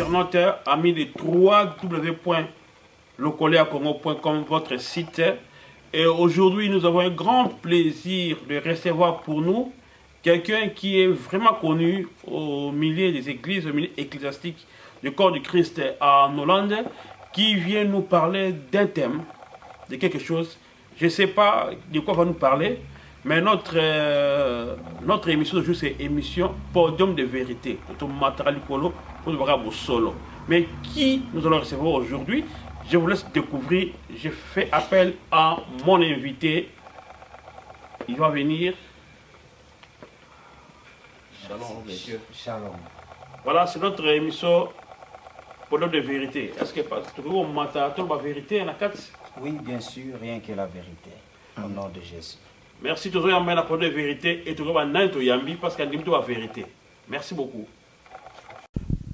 internautes, amis de www.locoleacongo.com, votre site. Et aujourd'hui, nous avons un grand plaisir de recevoir pour nous quelqu'un qui est vraiment connu au milieu des églises, au milieu ecclésiastique du corps du Christ en Hollande, qui vient nous parler d'un thème, de quelque chose. Je ne sais pas de quoi va nous parler, mais notre émission d'aujourd'hui, c'est émission Podium de vérité. Mais qui nous allons recevoir aujourd'hui? Je vous laisse découvrir. Je fais appel à mon invité. Il va venir. Shalom, messieurs. Shalom. Voilà, c'est notre émission Podium de vérité. Est-ce que tu peux m'entendre la vérité en la carte? Oui, bien sûr, rien que la vérité. Au nom de Jésus. Merci, tu as la Podium de vérité et tu as Yambi parce qu'il y a la vérité. Merci beaucoup.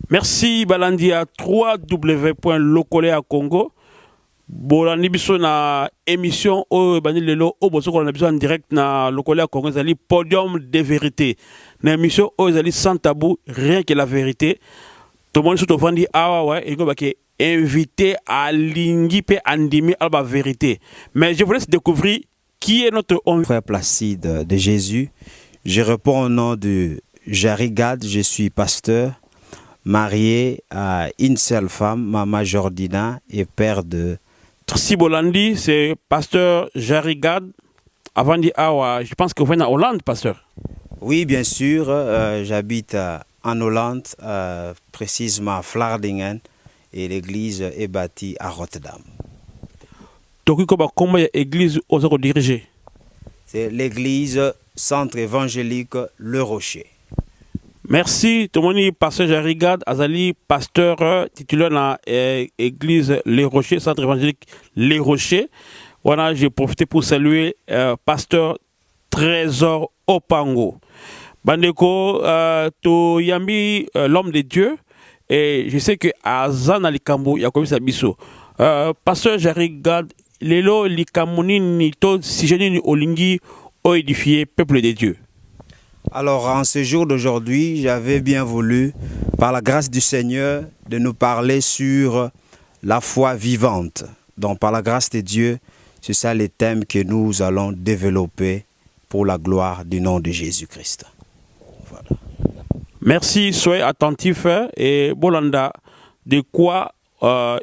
Merci Balandia 3w.locoleacongo. Bolandi biso na émission o bani lelo o boso ko na biso en direct na Locoleacongo zali Podium de vérité. Na émission o zali sans tabou, rien que la vérité. Tout le monde se vandi awa ouais et go baké invité à lingi pe andimi alba vérité. Mais je vous laisse découvrir qui est notre frère Placide de Jésus. Je réponds au nom de Jari Gad, je suis pasteur, marié à une seule femme, Maman Jordina, et père de... Si Bolandi, c'est pasteur Jari Gad. Avant de dire, je pense que vous venez en Hollande, pasteur. Oui, bien sûr, j'habite en Hollande, précisément à Vlaardingen, et l'église est bâtie à Rotterdam. Comment l'église vous dirigée? C'est l'église centre évangélique Le Rocher. Merci, tout le monde, pasteur Jarigad, Azali, pasteur titulaire dans l'église Les Rochers, centre évangélique Les Rochers. Voilà, j'ai profité pour saluer pasteur Trésor Opango. Bandeko, to Yambi, l'homme de Dieu, et je sais que Azan Alikambo, il y a comme ça, biso. Pasteur Jarigad, Lelo Likamoni, Nito, Sijeni Olingi, ont édifié peuple de Dieu. Alors, en ce jour d'aujourd'hui, j'avais bien voulu, par la grâce du Seigneur, de nous parler sur la foi vivante. Donc, par la grâce de Dieu, c'est ça les thèmes que nous allons développer pour la gloire du nom de Jésus-Christ. Voilà. Merci, soyez attentifs. Et Bolanda, de quoi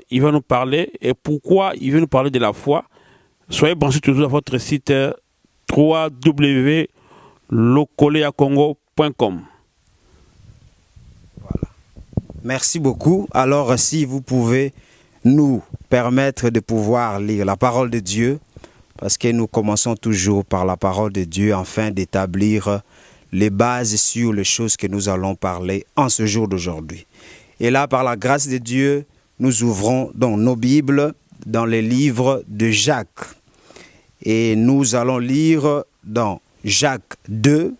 il va nous parler et pourquoi il veut nous parler de la foi. Soyez branchés toujours à votre site www.locoleacongo.com. Voilà. Merci beaucoup. Alors, si vous pouvez nous permettre de pouvoir lire la parole de Dieu, parce que nous commençons toujours par la parole de Dieu afin d'établir les bases sur les choses que nous allons parler en ce jour d'aujourd'hui. Et là, par la grâce de Dieu, nous ouvrons dans nos Bibles, dans les livres de Jacques. Et nous allons lire dans Jacques 2.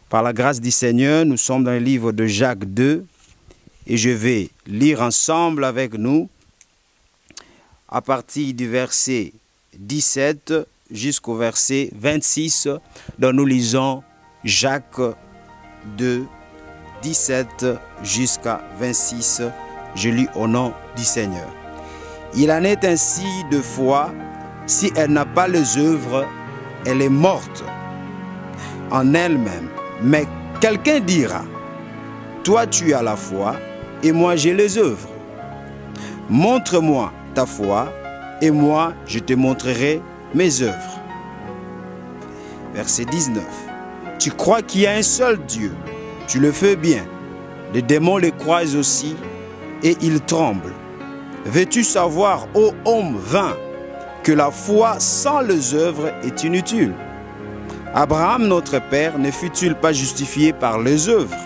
Par la grâce du Seigneur, nous sommes dans le livre de Jacques 2. Et je vais lire ensemble avec nous à partir du verset 17 jusqu'au verset 26, dont nous lisons Jacques 2, 17 jusqu'à 26. Je lis au nom du Seigneur. Il en est ainsi de foi, si elle n'a pas les œuvres, elle est morte en elle-même. Mais quelqu'un dira, toi tu as la foi et moi j'ai les œuvres. Montre-moi ta foi et moi je te montrerai mes œuvres. Verset 19. Tu crois qu'il y a un seul Dieu, tu le fais bien. Les démons le croient aussi et ils tremblent. Veux-tu savoir, ô homme vain, que la foi sans les œuvres est inutile? Abraham, notre père, ne fut-il pas justifié par les œuvres?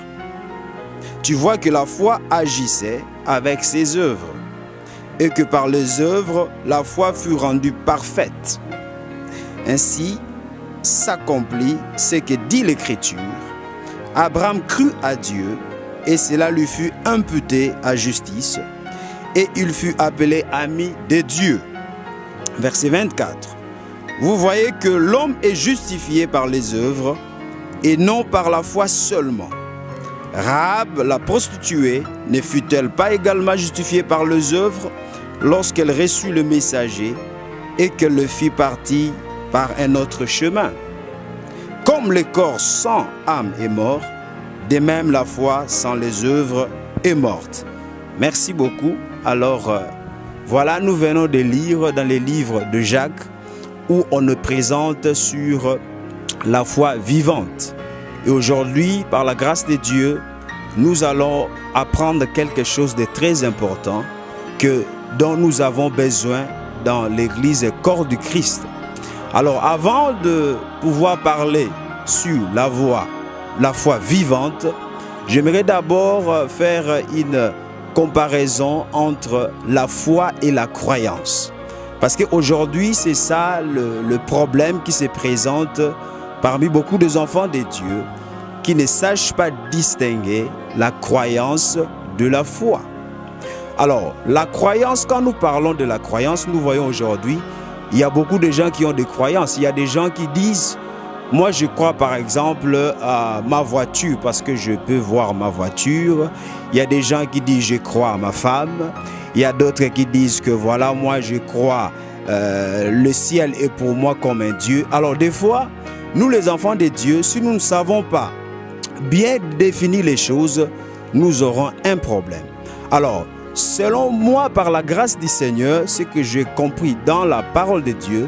Tu vois que la foi agissait avec ses œuvres, et que par les œuvres, la foi fut rendue parfaite. Ainsi s'accomplit ce que dit l'Écriture. Abraham crut à Dieu, et cela lui fut imputé à justice, et il fut appelé ami de Dieu. Verset 24. Vous voyez que l'homme est justifié par les œuvres et non par la foi seulement. Rahab, la prostituée, ne fut-elle pas également justifiée par les œuvres lorsqu'elle reçut le messager et qu'elle le fit partir par un autre chemin? Comme le corps sans âme est mort, de même la foi sans les œuvres est morte. Merci beaucoup. Alors, voilà, nous venons de lire dans les livres de Jacques où on nous présente sur la foi vivante. Et aujourd'hui, par la grâce de Dieu, nous allons apprendre quelque chose de très important dont nous avons besoin dans l'Église corps du Christ. Alors, avant de pouvoir parler sur la foi vivante, j'aimerais d'abord faire une comparaison entre la foi et la croyance. Parce qu'aujourd'hui, c'est ça le problème qui se présente parmi beaucoup des enfants de Dieu qui ne sachent pas distinguer la croyance de la foi. Alors, la croyance, quand nous parlons de la croyance, nous voyons aujourd'hui, il y a beaucoup de gens qui ont des croyances. Il y a des gens qui disent, moi je crois par exemple à ma voiture parce que je peux voir ma voiture. Il y a des gens qui disent, je crois à ma femme. Il y a d'autres qui disent que voilà, moi je crois, le ciel est pour moi comme un Dieu. Alors des fois, nous les enfants de Dieu, si nous ne savons pas bien définir les choses, nous aurons un problème. Alors, selon moi, par la grâce du Seigneur, ce que j'ai compris dans la parole de Dieu,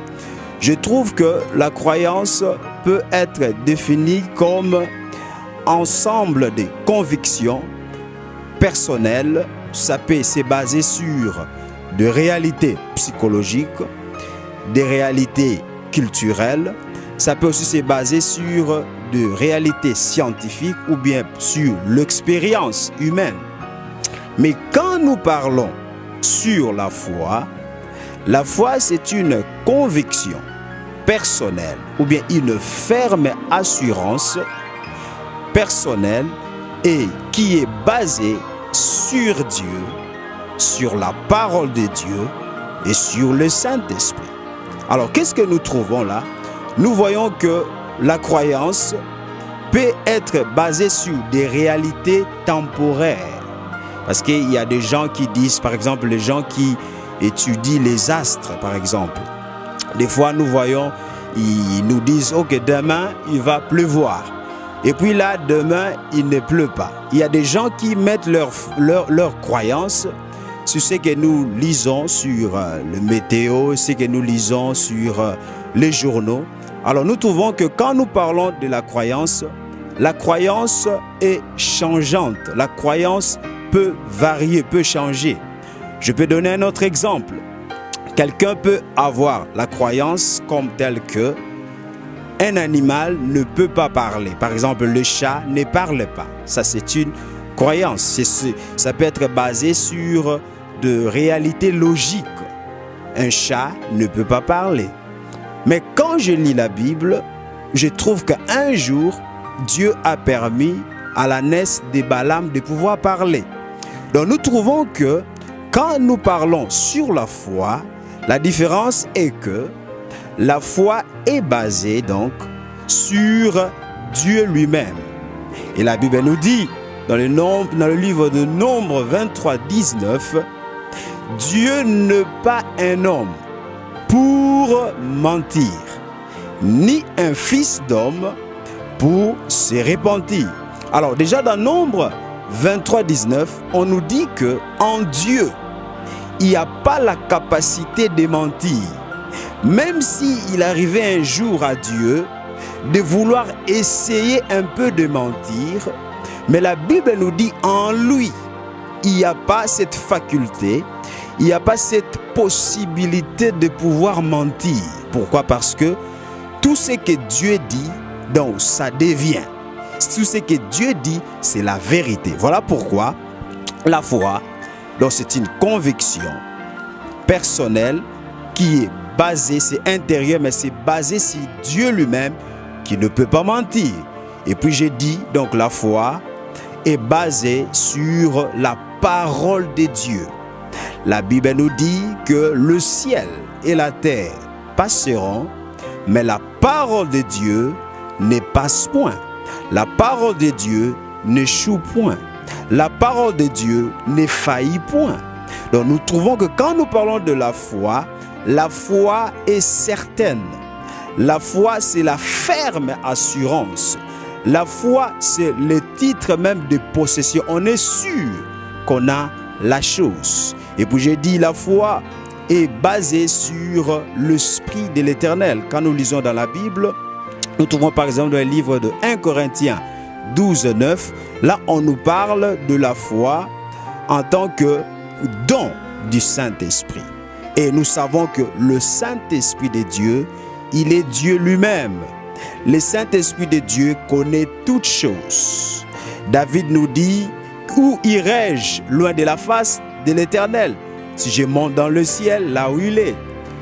je trouve que la croyance peut être définie comme ensemble de convictions personnelles. Ça peut se baser sur des réalités psychologiques, des réalités culturelles. Ça peut aussi se baser sur des réalités scientifiques ou bien sur l'expérience humaine. Mais quand nous parlons sur la foi c'est une conviction personnelle ou bien une ferme assurance personnelle et qui est basée sur Dieu, sur la parole de Dieu et sur le Saint-Esprit. Alors, qu'est-ce que nous trouvons là? Nous voyons que la croyance peut être basée sur des réalités temporaires. Parce qu'il y a des gens qui disent, par exemple, les gens qui étudient les astres, par exemple. Des fois, nous voyons, ils nous disent, ok, demain, il va pleuvoir. Et puis là, demain, il ne pleut pas. Il y a des gens qui mettent leur croyance sur ce que nous lisons sur le météo, ce que nous lisons sur les journaux. Alors, nous trouvons que quand nous parlons de la croyance est changeante. La croyance peut varier, peut changer. Je peux donner un autre exemple. Quelqu'un peut avoir la croyance comme telle que un animal ne peut pas parler. Par exemple, le chat ne parle pas. Ça, c'est une croyance. Ça peut être basé sur de réalités logiques. Un chat ne peut pas parler. Mais quand je lis la Bible, je trouve qu'un jour, Dieu a permis à l'ânesse de Balaam de pouvoir parler. Donc nous trouvons que quand nous parlons sur la foi, la différence est que la foi est basée donc sur Dieu lui-même. Et la Bible nous dit dans le livre de Nombre 23, 19, Dieu n'est pas un homme pour mentir, ni un fils d'homme pour se repentir. Alors déjà dans Nombre 23, 19, on nous dit que en Dieu, il n'y a pas la capacité de mentir. Même s'il arrivait un jour à Dieu de vouloir essayer un peu de mentir, mais la Bible nous dit en lui, il n'y a pas cette faculté, il n'y a pas cette possibilité de pouvoir mentir. Pourquoi? Parce que tout ce que Dieu dit, donc ça devient. Tout ce que Dieu dit, c'est la vérité. Voilà pourquoi la foi, donc c'est une conviction personnelle qui est basée, c'est intérieur, mais c'est basé sur Dieu lui-même qui ne peut pas mentir. Et puis j'ai dit, donc la foi est basée sur la parole de Dieu. La Bible nous dit que le ciel et la terre passeront, mais la parole de Dieu ne passe point. La parole de Dieu n'échoue point. La parole de Dieu ne faillit point. Donc nous trouvons que quand nous parlons de la foi est certaine. La foi, c'est la ferme assurance. La foi, c'est le titre même de possession. On est sûr qu'on a la chose. Et puis j'ai dit, la foi est basée sur l'Esprit de l'Éternel. Quand nous lisons dans la Bible, nous trouvons par exemple dans le livre de 1 Corinthiens 12, 9, là on nous parle de la foi en tant que don du Saint-Esprit. Et nous savons que le Saint-Esprit de Dieu, il est Dieu lui-même. Le Saint-Esprit de Dieu connaît toutes choses. David nous dit, où irai-je loin de la face de l'Éternel? Si je monte dans le ciel, là où il est.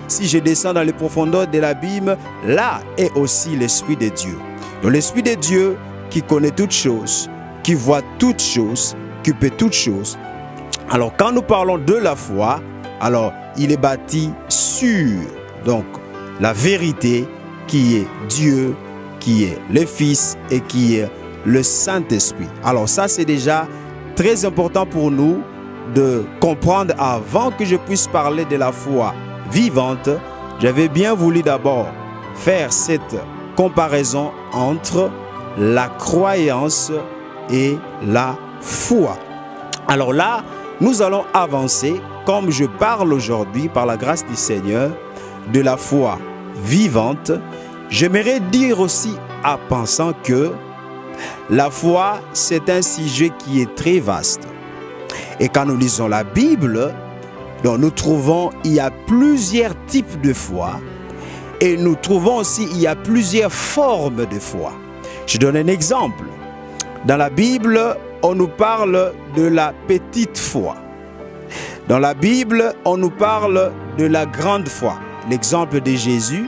Si je descends dans les profondeurs de l'abîme, là est aussi l'Esprit de Dieu. Donc l'Esprit de Dieu qui connaît toutes choses, qui voit toutes choses, qui peut toutes choses. Alors quand nous parlons de la foi, alors il est bâti sur donc la vérité qui est Dieu, qui est le Fils et qui est le Saint-Esprit. Alors ça c'est déjà très important pour nous de comprendre avant que je puisse parler de la foi vivante. J'avais bien voulu d'abord faire cette comparaison entre la croyance et la foi. Alors là, nous allons avancer, comme je parle aujourd'hui par la grâce du Seigneur, de la foi vivante. J'aimerais dire aussi en pensant que la foi, c'est un sujet qui est très vaste. Et quand nous lisons la Bible, donc nous trouvons il y a plusieurs types de foi. Et nous trouvons aussi il y a plusieurs formes de foi. Je donne un exemple. Dans la Bible, on nous parle de la petite foi. Dans la Bible, on nous parle de la grande foi. L'exemple de Jésus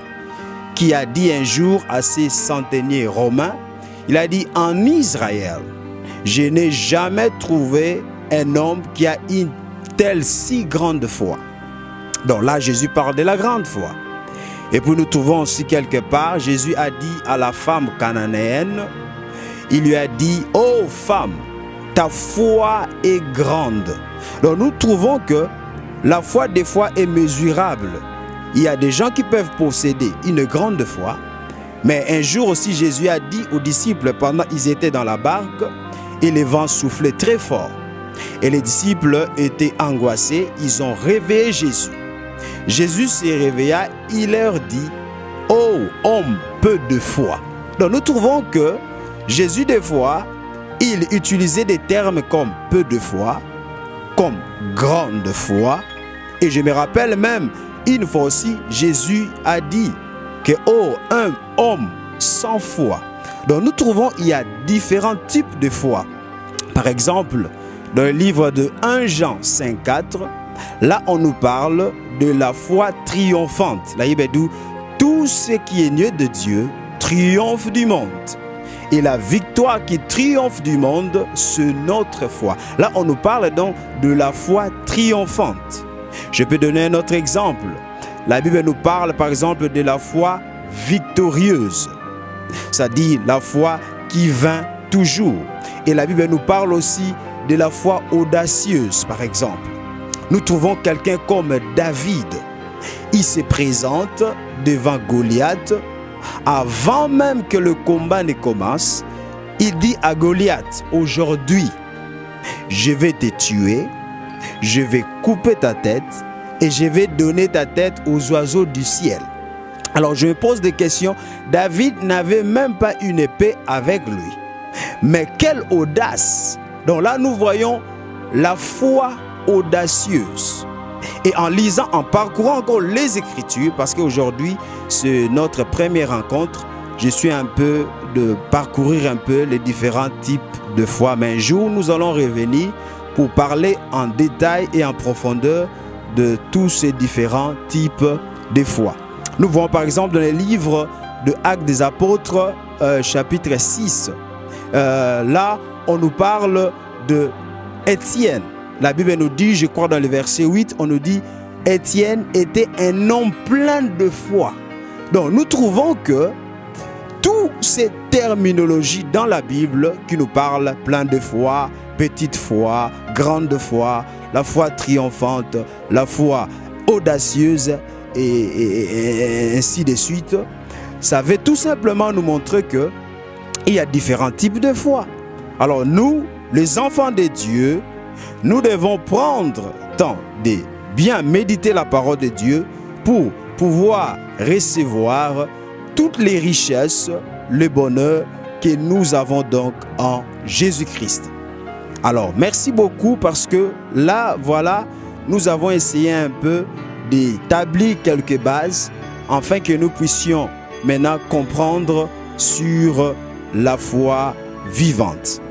qui a dit un jour à ses centeniers romains, il a dit, en Israël, je n'ai jamais trouvé un homme qui a une telle si grande foi. Donc là, Jésus parle de la grande foi. Et puis nous trouvons aussi quelque part, Jésus a dit à la femme cananéenne, il lui a dit, ô femme, ta foi est grande. Donc nous trouvons que la foi des fois est mesurable. Il y a des gens qui peuvent posséder une grande foi, mais un jour aussi Jésus a dit aux disciples pendant qu'ils étaient dans la barque et les vents soufflaient très fort. Et les disciples étaient angoissés, ils ont réveillé Jésus. Jésus se réveilla, il leur dit, ô homme peu de foi. Donc nous trouvons que Jésus des fois, il utilisait des termes comme peu de foi, comme grande foi. Et je me rappelle même, une fois aussi, Jésus a dit que, oh, un homme sans foi. Donc nous trouvons il y a différents types de foi. Par exemple, dans le livre de 1 Jean 5,4, là on nous parle de la foi triomphante. Là il dit, tout ce qui est né de Dieu triomphe du monde. Et la victoire qui triomphe du monde, c'est notre foi. Là on nous parle donc de la foi triomphante. Je peux donner un autre exemple. La Bible nous parle par exemple de la foi victorieuse. Ça dit la foi qui vainc toujours. Et la Bible nous parle aussi de la foi audacieuse, par exemple. Nous trouvons quelqu'un comme David. Il se présente devant Goliath. Avant même que le combat ne commence, il dit à Goliath, aujourd'hui, je vais te tuer, je vais couper ta tête et je vais donner ta tête aux oiseaux du ciel. Alors je me pose des questions. David n'avait même pas une épée avec lui. Mais quelle audace! Donc là nous voyons la foi audacieuse. Et en lisant, en parcourant encore les Écritures, parce qu'aujourd'hui c'est notre première rencontre, je suis un peu de parcourir un peu les différents types de foi. Mais un jour nous allons revenir pour parler en détail et en profondeur de tous ces différents types de foi. Nous voyons par exemple dans les livres de Actes des Apôtres, chapitre 6. Là, on nous parle de Étienne. La Bible nous dit, je crois dans le verset 8, on nous dit Étienne était un homme plein de foi. Donc nous trouvons que tous toutes ces terminologies dans la Bible qui nous parlent plein de foi, petite foi, grande foi, la foi triomphante, la foi audacieuse et ainsi de suite. Ça veut tout simplement nous montrer que il y a différents types de foi. Alors nous, les enfants de Dieu, nous devons prendre le temps de bien méditer la parole de Dieu pour pouvoir recevoir toutes les richesses, le bonheur que nous avons donc en Jésus-Christ. Alors, merci beaucoup parce que là, voilà, nous avons essayé un peu d'établir quelques bases afin que nous puissions maintenant comprendre sur la foi vivante.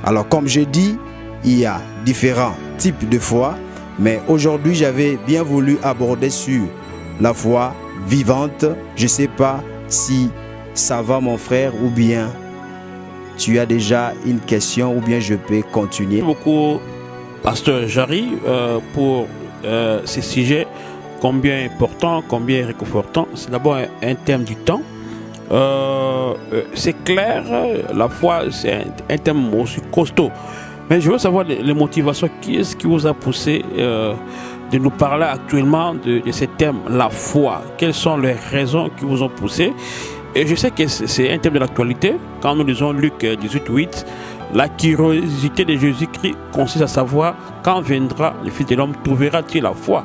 Alors, comme je dis, il y a différents types de foi, mais aujourd'hui, j'avais bien voulu aborder sur la foi vivante. Je ne sais pas si ça va, mon frère, ou bien tu as déjà une question, ou bien je peux continuer. Merci beaucoup, Pasteur Jarry, pour ces sujets combien importants, combien réconfortants. C'est d'abord un thème du temps. C'est clair, la foi, c'est un thème aussi costaud. Mais je veux savoir les motivations. Qui est-ce qui vous a poussé de nous parler actuellement de ce thème, la foi? Quelles sont les raisons qui vous ont poussé? Et je sais que c'est un thème de l'actualité. Quand nous lisons Luc 18:8, la curiosité de Jésus-Christ consiste à savoir quand viendra le Fils de l'homme, trouvera-t-il la foi?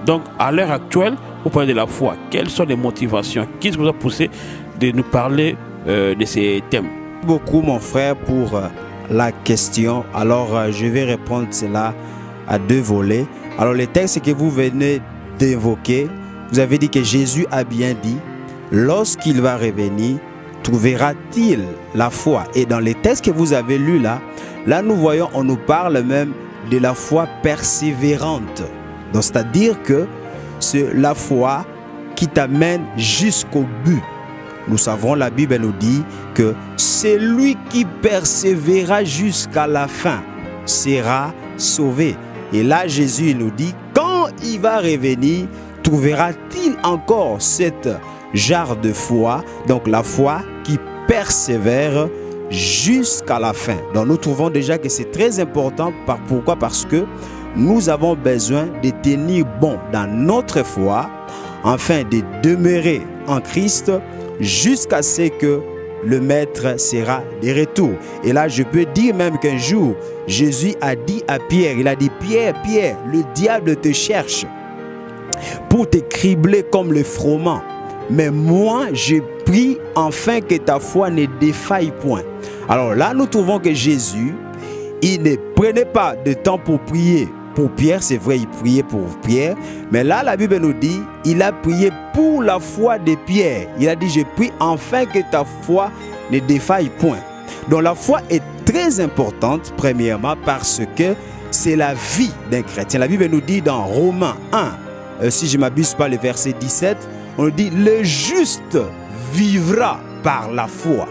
Donc, à l'heure actuelle, vous parlez de la foi. Quelles sont les motivations? Qui vous a poussé de nous parler de ces thèmes? Merci beaucoup, mon frère, pour la question. Alors, je vais répondre cela à deux volets. Alors, le texte que vous venez d'évoquer, vous avez dit que Jésus a bien dit, lorsqu'il va revenir, trouvera-t-il la foi? Et dans les textes que vous avez lus là nous voyons, on nous parle même de la foi persévérante. Donc, c'est-à-dire que c'est la foi qui t'amène jusqu'au but. Nous savons, la Bible nous dit que celui qui persévérera jusqu'à la fin sera sauvé. Et là, Jésus nous dit, quand il va revenir, trouvera-t-il encore cette genre de foi, donc la foi qui persévère jusqu'à la fin. Donc nous trouvons déjà que c'est très important. Pourquoi? Parce que nous avons besoin de tenir bon dans notre foi, afin de demeurer en Christ jusqu'à ce que le Maître sera de retour. Et là, je peux dire même qu'un jour, Jésus a dit à Pierre, il a dit, Pierre, Pierre, le diable te cherche pour te cribler comme le froment. Mais moi, j'ai prie afin que ta foi ne défaille point. Alors là, nous trouvons que Jésus, il ne prenait pas de temps pour prier pour Pierre. C'est vrai, il priait pour Pierre. Mais là, la Bible nous dit, il a prié pour la foi de Pierre. Il a dit, je prie afin que ta foi ne défaille point. Donc la foi est très importante, premièrement, parce que c'est la vie d'un chrétien. La Bible nous dit dans Romains 1, si je ne m'abuse pas, le verset 17, on dit, le juste vivra par la foi.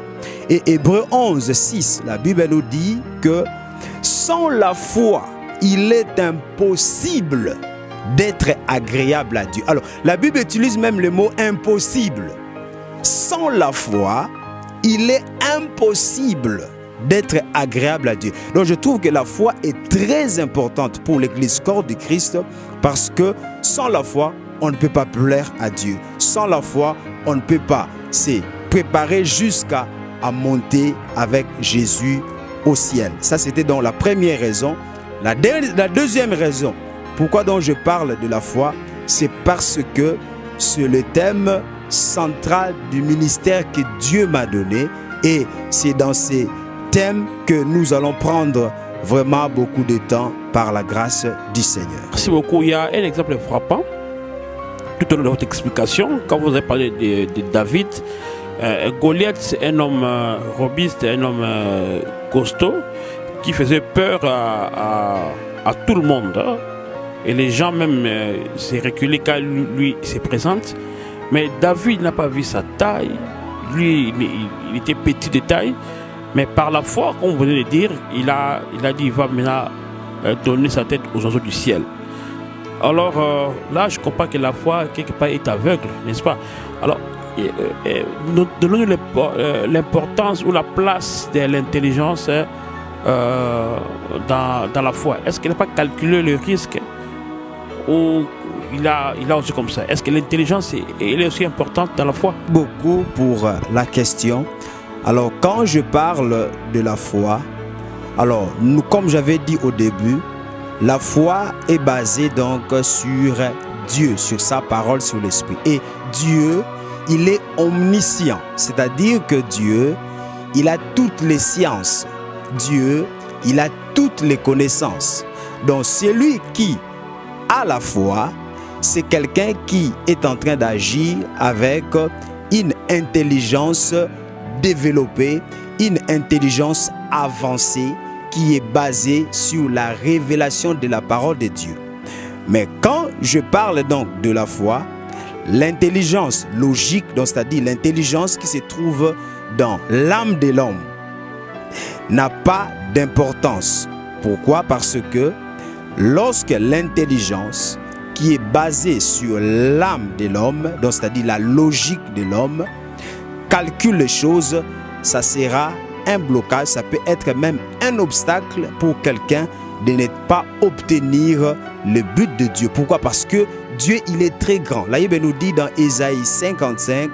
Et Hébreux 11, 6, la Bible nous dit que sans la foi, il est impossible d'être agréable à Dieu. Alors, la Bible utilise même le mot impossible. Sans la foi, il est impossible d'être agréable à Dieu. Donc, je trouve que la foi est très importante pour l'Église corps du Christ, parce que sans la foi, on ne peut pas plaire à Dieu. Sans la foi, on ne peut pas se préparer jusqu'à monter avec Jésus au ciel. Ça, c'était donc la première raison. La deuxième raison, pourquoi donc je parle de la foi, c'est parce que c'est le thème central du ministère que Dieu m'a donné. Et c'est dans ces thèmes que nous allons prendre vraiment beaucoup de temps par la grâce du Seigneur. Merci beaucoup. Il y a un exemple frappant tout au long de votre explication. Quand vous avez parlé de David, Goliath, c'est un homme robuste, un homme costaud qui faisait peur à tout le monde. Hein. Et les gens même s'est reculé quand lui se présente. Mais David n'a pas vu sa taille. Lui, il était petit de taille. Mais par la foi, comme vous venez de dire, il a dit il va maintenant donner sa tête aux oiseaux du ciel. Alors là, je comprends que la foi, quelque part, est aveugle, n'est-ce pas? Alors, donnons l'importance ou la place de l'intelligence dans la foi. Est-ce qu'il n'a pas calculé le risque ou il a aussi comme ça? Est-ce que l'intelligence est aussi importante dans la foi? Beaucoup pour la question. Alors, quand je parle de la foi, alors, nous, comme j'avais dit au début, la foi est basée donc sur Dieu, sur sa parole, sur l'esprit. Et Dieu, il est omniscient, c'est-à-dire que Dieu, il a toutes les sciences. Dieu, il a toutes les connaissances. Donc, celui qui a la foi, c'est quelqu'un qui est en train d'agir avec une intelligence développée, une intelligence avancée qui est basée sur la révélation de la parole de Dieu. Mais quand je parle donc de la foi, l'intelligence logique, c'est-à-dire l'intelligence qui se trouve dans l'âme de l'homme, n'a pas d'importance. Pourquoi? Parce que lorsque l'intelligence qui est basée sur l'âme de l'homme, c'est-à-dire la logique de l'homme, calcule les choses, ça sera un blocage, ça peut être même un obstacle pour quelqu'un de ne pas obtenir le but de Dieu. Pourquoi? Parce que Dieu, il est très grand. La Bible nous dit dans Ésaïe 55,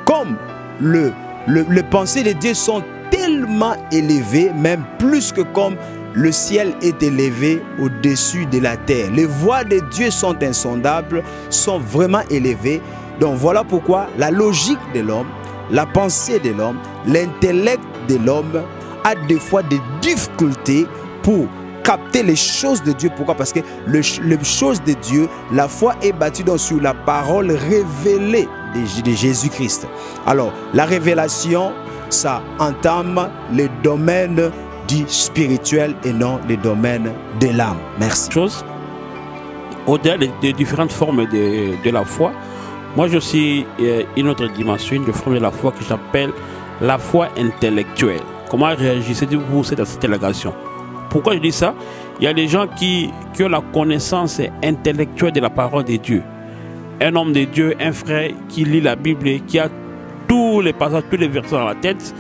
comme les pensées de Dieu sont tellement élevées, même plus que comme le ciel est élevé au-dessus de la terre. Les voies de Dieu sont insondables, sont vraiment élevées. Donc voilà pourquoi la logique de l'homme, la pensée de l'homme, l'intellect de l'homme a des fois des difficultés pour capter les choses de Dieu. Pourquoi? Parce que les choses de Dieu, la foi est bâtie donc sur la parole révélée de Jésus-Christ. Alors, la révélation, ça entame le domaine du spirituel et non le domaine de l'âme. Merci. Au-delà des différentes formes de la foi, moi je suis une autre dimension, une forme de la foi que j'appelle la foi intellectuelle. Comment réagissez-vous à cette interrogation? Pourquoi je dis ça? Il y a des gens qui ont la connaissance intellectuelle de la parole de Dieu. Un homme de Dieu, un frère qui lit la Bible et qui a tous les passages, tous les versets dans la tête,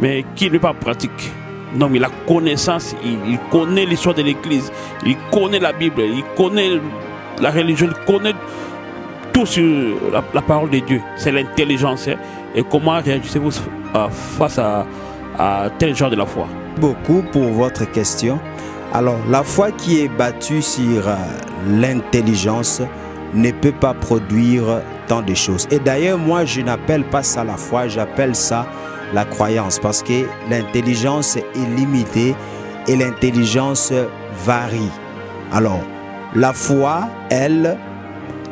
mais qui n'est pas pratique. Donc il a connaissance, il connaît l'histoire de l'Église, il connaît la Bible, il connaît la religion, il connaît tout sur la parole de Dieu. C'est l'intelligence. Et comment réagissez-vous face à tel genre de la foi? Beaucoup pour votre question. Alors, la foi qui est battue sur l'intelligence ne peut pas produire tant de choses. Et d'ailleurs, moi, je n'appelle pas ça la foi, j'appelle ça la croyance, parce que l'intelligence est limitée et l'intelligence varie. Alors, la foi, elle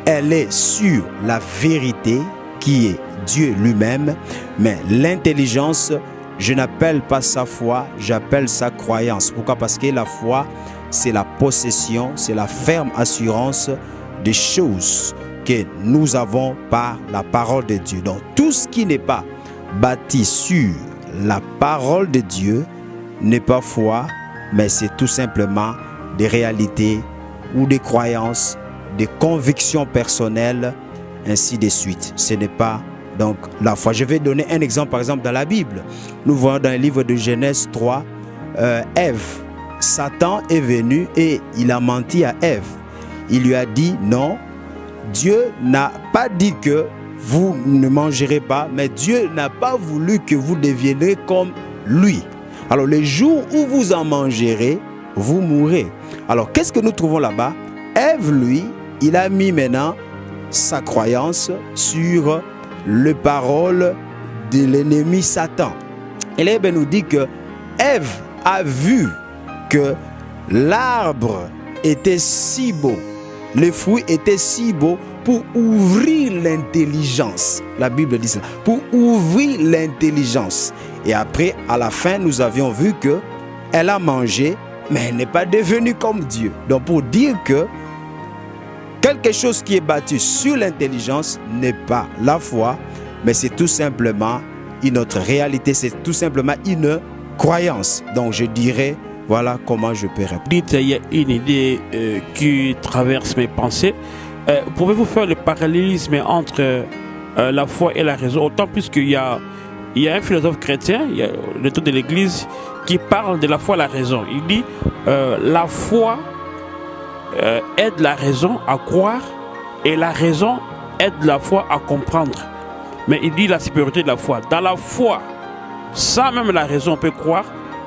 est sur la vérité qui est Dieu lui-même, mais l'intelligence, je n'appelle pas ça foi, j'appelle ça croyance. Pourquoi? Parce que la foi, c'est la possession, c'est la ferme assurance des choses que nous avons par la parole de Dieu. Donc, tout ce qui n'est pas bâti sur la parole de Dieu n'est pas foi, mais c'est tout simplement des réalités ou des croyances, des convictions personnelles, ainsi de suite. Ce n'est pas donc la foi. Je vais donner un exemple, par exemple, dans la Bible. Nous voyons dans le livre de Genèse 3, Ève. Satan est venu et il a menti à Ève. Il lui a dit non, Dieu n'a pas dit que vous ne mangerez pas, mais Dieu n'a pas voulu que vous deviendrez comme lui. Alors le jour où vous en mangerez, vous mourrez. Alors qu'est-ce que nous trouvons là-bas? Ève, lui, il a mis maintenant sa croyance sur les paroles de l'ennemi Satan. Et là, nous dit que Ève a vu que l'arbre était si beau, les fruits étaient si beaux pour ouvrir l'intelligence. La Bible dit ça, pour ouvrir l'intelligence. Et après, à la fin, nous avions vu que elle a mangé, mais elle n'est pas devenue comme Dieu. Donc pour dire que quelque chose qui est bâti sur l'intelligence n'est pas la foi, mais c'est tout simplement une autre réalité, c'est tout simplement une croyance. Donc je dirais, voilà comment je peux répondre. Dites, il y a une idée qui traverse mes pensées. Pouvez-vous faire le parallélisme entre la foi et la raison. Autant plus qu'il y a un philosophe chrétien, il y a le temps de l'Église, qui parle de la foi et la raison. Il dit la foi aide la raison à croire et la raison aide la foi à comprendre. Mais il dit la supériorité de la foi. Dans la foi, sans même la raison, on peut croire,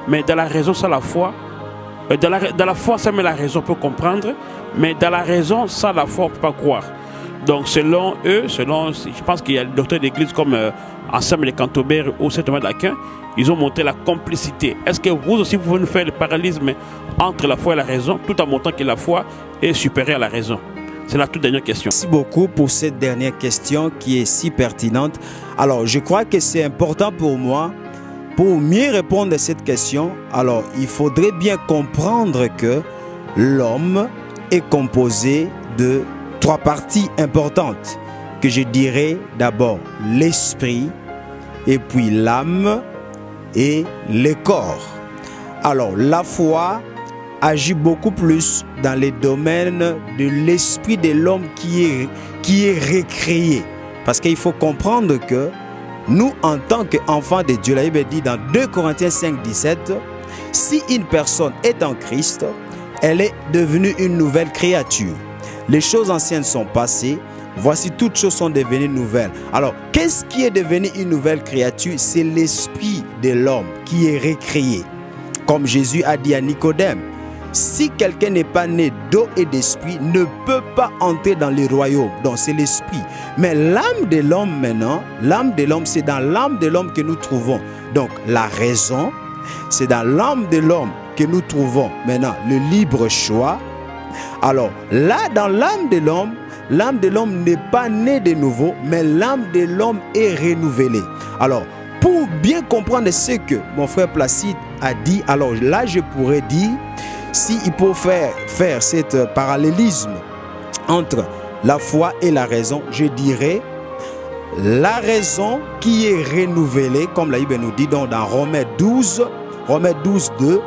mais dans la raison, sans la foi, dans la foi, sans même la raison, on peut comprendre, mais dans la raison, sans la foi, on ne peut pas croire. Donc, selon eux, je pense qu'il y a des docteurs d'église comme Anselme de Cantorbère ou Saint Thomas d'Aquin, ils ont montré la complicité. Est-ce que vous aussi, vous pouvez nous faire le parallélisme entre la foi et la raison, tout en montrant que la foi est supérieure à la raison? C'est la toute dernière question. Merci beaucoup pour cette dernière question qui est si pertinente. Alors, je crois que c'est important pour moi, pour mieux répondre à cette question, alors il faudrait bien comprendre que l'homme est composé de 3 parties importantes, que je dirais d'abord l'esprit, et puis l'âme et le corps. Alors, la foi agit beaucoup plus dans les domaines de l'esprit de l'homme qui est recréé. Parce qu'il faut comprendre que nous, en tant qu'enfants de Dieu, la Bible dit dans 2 Corinthiens 5, 17, si une personne est en Christ, elle est devenue une nouvelle créature. Les choses anciennes sont passées, voici toutes choses sont devenues nouvelles. Alors, qu'est-ce qui est devenu une nouvelle créature? C'est l'esprit de l'homme qui est recréé. Comme Jésus a dit à Nicodème, si quelqu'un n'est pas né d'eau et d'esprit, ne peut pas entrer dans le royaume. Donc c'est l'esprit. Mais l'âme de l'homme maintenant, l'âme de l'homme, c'est dans l'âme de l'homme que nous trouvons. Donc la raison, c'est dans l'âme de l'homme que nous trouvons maintenant le libre choix. Alors là, dans l'âme de l'homme n'est pas née de nouveau, mais l'âme de l'homme est renouvelée. Alors, pour bien comprendre ce que mon frère Placide a dit, alors là, je pourrais dire, s'il faut faire cet parallélisme entre la foi et la raison, je dirais la raison qui est renouvelée, comme la Bible nous dit donc dans Romains 12, 2,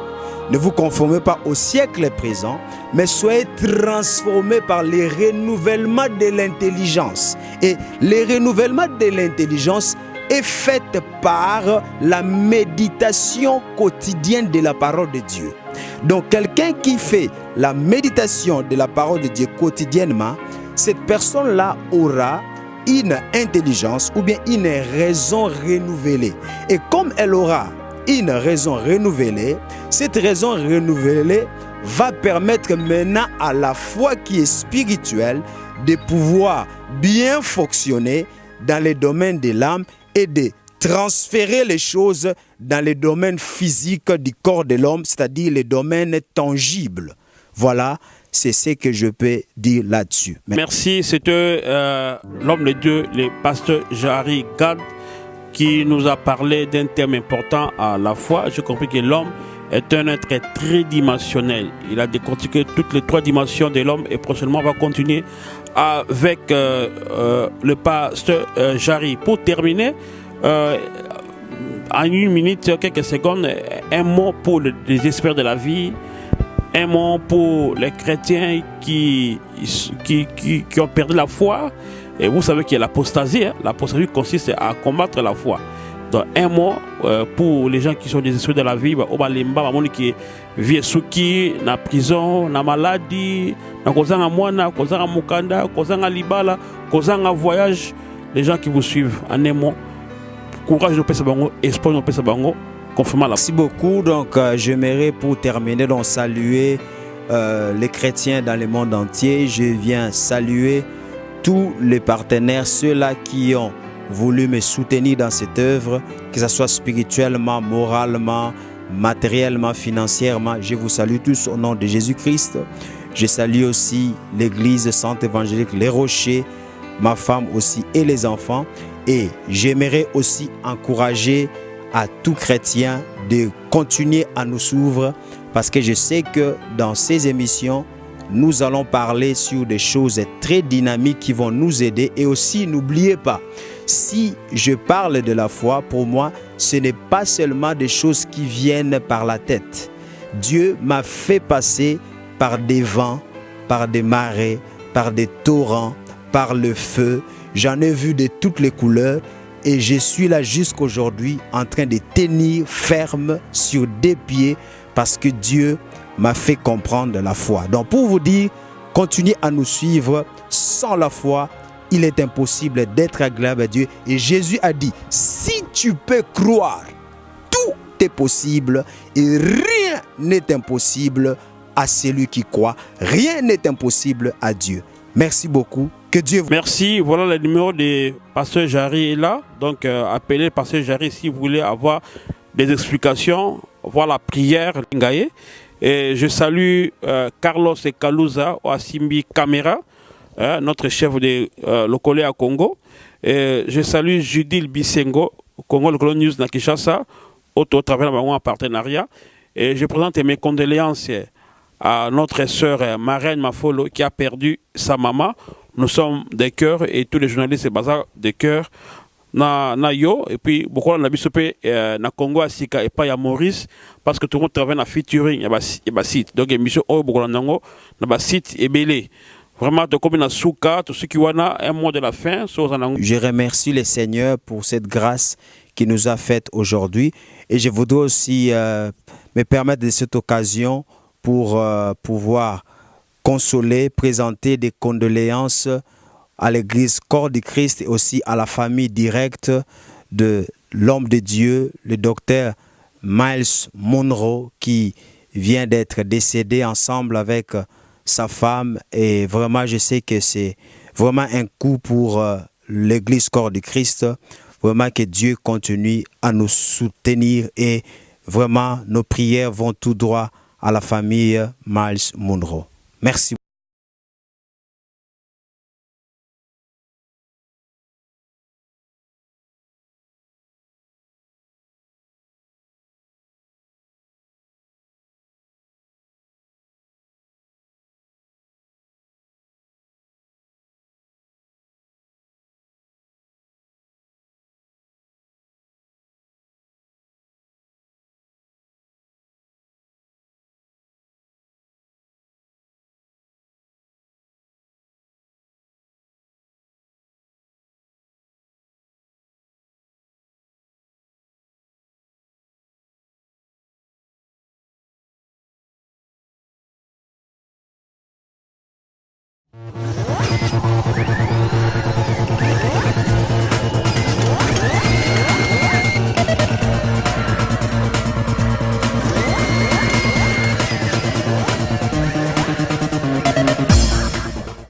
ne vous conformez pas au siècle présent, mais soyez transformés par les renouvellements de l'intelligence. Et les renouvellements de l'intelligence est fait par la méditation quotidienne de la parole de Dieu. Donc quelqu'un qui fait la méditation de la parole de Dieu quotidiennement, cette personne-là aura une intelligence ou bien une raison renouvelée. Et comme elle aura une raison renouvelée, cette raison renouvelée va permettre maintenant à la foi qui est spirituelle de pouvoir bien fonctionner dans les domaines de l'âme et de transférer les choses dans les domaines physiques du corps de l'homme, c'est-à-dire les domaines tangibles. Voilà, c'est ce que je peux dire là-dessus. Merci, c'était l'homme de Dieu, le pasteur Jari Gad, qui nous a parlé d'un thème important à la fois. J'ai compris que l'homme est un être tridimensionnel. Il a décortiqué toutes les 3 dimensions de l'homme et prochainement on va continuer avec le pasteur Jari. Pour terminer, en 1 minute, quelques secondes, un mot pour les experts de la vie, un mot pour les chrétiens qui ont perdu la foi. Et vous savez qu'il y a l'apostasie. L'apostasie consiste à combattre la foi. Donc un mot pour les gens qui sont désespérés de la vie, qui vivent souki, na prison, na maladie, na kozanga mwana, kozanga mukanda, kozanga libala, kozanga voyage, les gens qui vous suivent, en un mot, courage de Pesabango, espoir de Pesabango, conformément à la. Merci beaucoup. Donc j'aimerais pour terminer donc saluer les chrétiens dans le monde entier. Je viens saluer tous les partenaires, ceux-là qui ont voulu me soutenir dans cette œuvre, que ce soit spirituellement, moralement, matériellement, financièrement. Je vous salue tous au nom de Jésus-Christ. Je salue aussi l'église Sainte Évangélique Les Rochers, ma femme aussi et les enfants. Et j'aimerais aussi encourager à tout chrétien de continuer à nous suivre parce que je sais que dans ces émissions, nous allons parler sur des choses très dynamiques qui vont nous aider. Et aussi, n'oubliez pas, si je parle de la foi, pour moi, ce n'est pas seulement des choses qui viennent par la tête. Dieu m'a fait passer par des vents, par des marées, par des torrents, par le feu. J'en ai vu de toutes les couleurs et je suis là jusqu'aujourd'hui en train de tenir ferme sur des pieds parce que Dieu m'a fait comprendre la foi. Donc pour vous dire, continuez à nous suivre. Sans la foi, il est impossible d'être agréable à Dieu. Et Jésus a dit, si tu peux croire, tout est possible et rien n'est impossible à celui qui croit. Rien n'est impossible à Dieu. Merci beaucoup. Que Dieu vous... Merci. Voilà le numéro de Pasteur Jarry est là. Donc appelez Pasteur Jarry si vous voulez avoir des explications, voir la prière. Et je salue Carlos et Kaluza Oasimbi Kamera, notre chef de Lokole à Congo. Et je salue Judil Bisengo, Congo Lokole News na Kinshasa, au travers de un partenariat. Et je présente mes condoléances à notre sœur Marraine Mafolo qui a perdu sa maman. Nous sommes des cœurs et tous les journalistes se basent des cœurs. Na yo et puis beaucoup na bisopé na Congo asika et pas ya Maurice parce que tout le monde travaille na featuring et ba site donc émission au beaucoup nango na ba site et belé vraiment de comme na souka tout ce qui wana un mot de la fin sur nango. Je remercie le Seigneur pour cette grâce qu'il nous a faite aujourd'hui et je voudrais aussi me permettre de cette occasion pour pouvoir consoler, présenter des condoléances à l'église Corps du Christ et aussi à la famille directe de l'homme de Dieu, le docteur Myles Munroe, qui vient d'être décédé ensemble avec sa femme. Et vraiment, je sais que c'est vraiment un coup pour l'église Corps du Christ. Vraiment que Dieu continue à nous soutenir et vraiment nos prières vont tout droit à la famille Myles Munroe. Merci.